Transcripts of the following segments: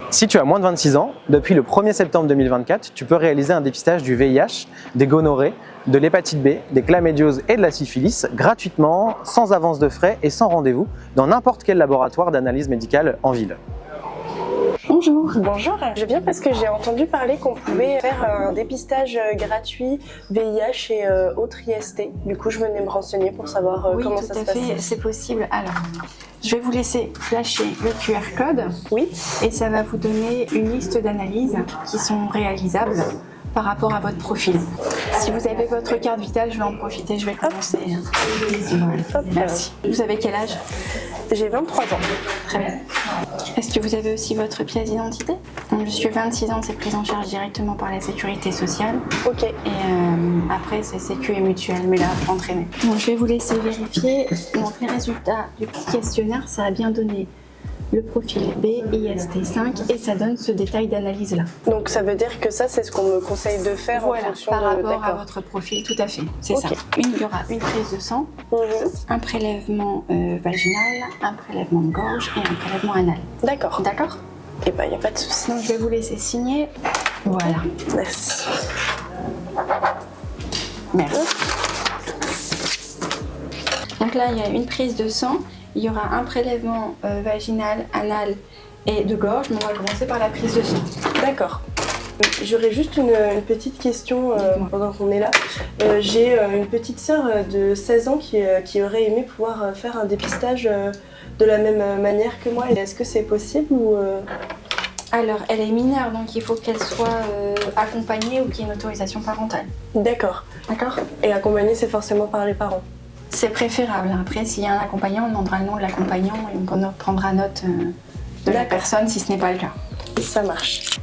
Si tu as moins de 26 ans, depuis le 1er septembre 2024, tu peux réaliser un dépistage du VIH, des gonorrhées, de l'hépatite B, des chlamydioses et de la syphilis gratuitement, sans avance de frais et sans rendez-vous, dans n'importe quel laboratoire d'analyse médicale en ville. Bonjour. Bonjour, je viens parce que j'ai entendu parler qu'on pouvait faire un dépistage gratuit VIH et autres IST. Du coup, je venais me renseigner pour savoir comment ça se passe. Oui, tout à fait, c'est possible. Alors, je vais vous laisser flasher le QR code. Oui. Et ça va vous donner une liste d'analyses qui sont réalisables par rapport à votre profil. Si vous avez votre carte vitale, je vais en profiter, je vais commencer. Voilà. Merci. Vous avez quel âge? J'ai 23 ans. Très bien. Est-ce que vous avez aussi votre pièce d'identité? Jusqu'à 26 ans, c'est pris en charge directement par la sécurité sociale. Ok. Et après, c'est sécu et mutuelle, mais là, entraîner. Donc, je vais vous laisser vérifier. Donc, les résultats du petit questionnaire, ça a bien donné le profil BIST5 et ça donne ce détail d'analyse là. Donc ça veut dire que ça c'est ce qu'on me conseille de faire voilà, en fonction par de... rapport à votre profil, tout à fait, c'est ça. Il y aura une prise de sang, un prélèvement vaginal, un prélèvement de gorge et un prélèvement anal. D'accord. D'accord. Et ben il n'y a pas de souci. Donc je vais vous laisser signer. Voilà. Merci. Merci. Donc là il y a une prise de sang. Il y aura un prélèvement vaginal, anal et de gorge, mais on va commencer par la prise de sang. D'accord. J'aurais juste une petite question pendant qu'on est là. J'ai une petite sœur de 16 ans qui aurait aimé pouvoir faire un dépistage de la même manière que moi. Est-ce que c'est possible ou Alors, elle est mineure, donc il faut qu'elle soit accompagnée ou qu'il y ait une autorisation parentale. D'accord. D'accord. Et accompagnée, c'est forcément par les parents. C'est préférable. Après, s'il y a un accompagnant, on demandera le nom de l'accompagnant et on prendra note de la personne si ce n'est pas le cas. Ça marche.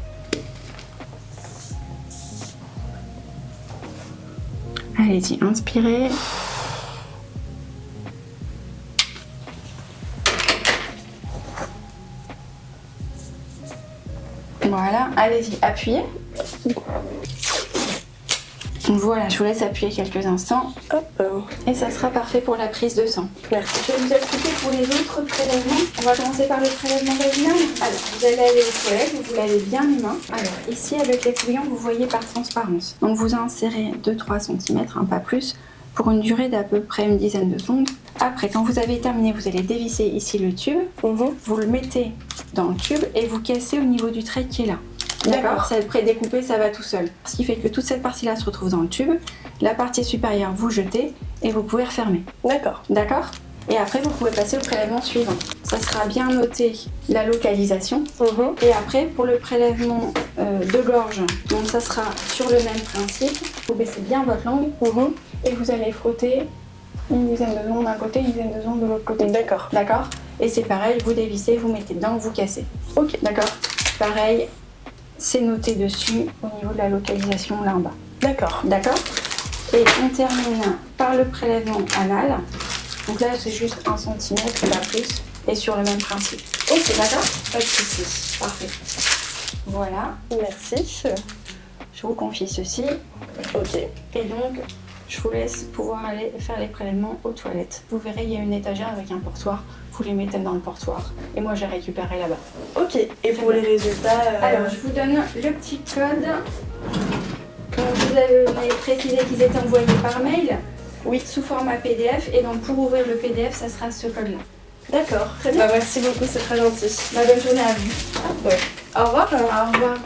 Allez-y, inspirez. Voilà, allez-y, appuyez. Voilà, je vous laisse appuyer quelques instants. Hop. Et ça sera parfait pour la prise de sang. Merci. Je vais vous expliquer pour les autres prélèvements. On va commencer par le prélèvement vaginal. Alors, vous allez aller aux toilettes, vous lavez bien les mains. Alors, ici, avec les couillons, vous voyez par transparence. Donc, vous insérez 2-3 cm, pas plus, pour une durée d'à peu près une dizaine de secondes. Après, quand vous avez terminé, vous allez dévisser ici le tube. Vous le mettez dans le tube et vous cassez au niveau du trait qui est là. D'accord. Ça va être prédécoupé, ça va tout seul. Ce qui fait que toute cette partie-là se retrouve dans le tube. La partie supérieure, vous jetez et vous pouvez refermer. D'accord. D'accord. Et après, vous pouvez passer au prélèvement suivant. Ça sera bien noté la localisation. Et après, pour le prélèvement de gorge, donc ça sera sur le même principe. Vous baissez bien votre langue et vous allez frotter une dizaine de secondes d'un côté, une dizaine de secondes de l'autre côté. D'accord. D'accord. Et c'est pareil, vous dévissez, vous mettez dedans, vous cassez. Ok. D'accord. Pareil. C'est noté dessus au niveau de la localisation là en bas. D'accord. D'accord. Et on termine par le prélèvement anal. Donc là, c'est juste 1 cm, pas plus, et sur le même principe. Ok, d'accord. Pas de soucis. Parfait. Voilà. Merci. Je vous confie ceci. Ok. Et donc, je vous laisse pouvoir aller faire les prélèvements aux toilettes. Vous verrez, il y a une étagère avec un portoir. Vous les mettez dans le portoir. Et moi, j'ai récupéré là-bas. Ok. Et pour les résultats Alors, je vous donne le petit code. Donc, vous avez précisé qu'ils étaient envoyés par mail. Oui. Sous format PDF. Et donc, pour ouvrir le PDF, ça sera ce code-là. D'accord. Très bien. Merci beaucoup, c'est très gentil. Bonne journée à vous. Ouais. Au revoir. Au revoir.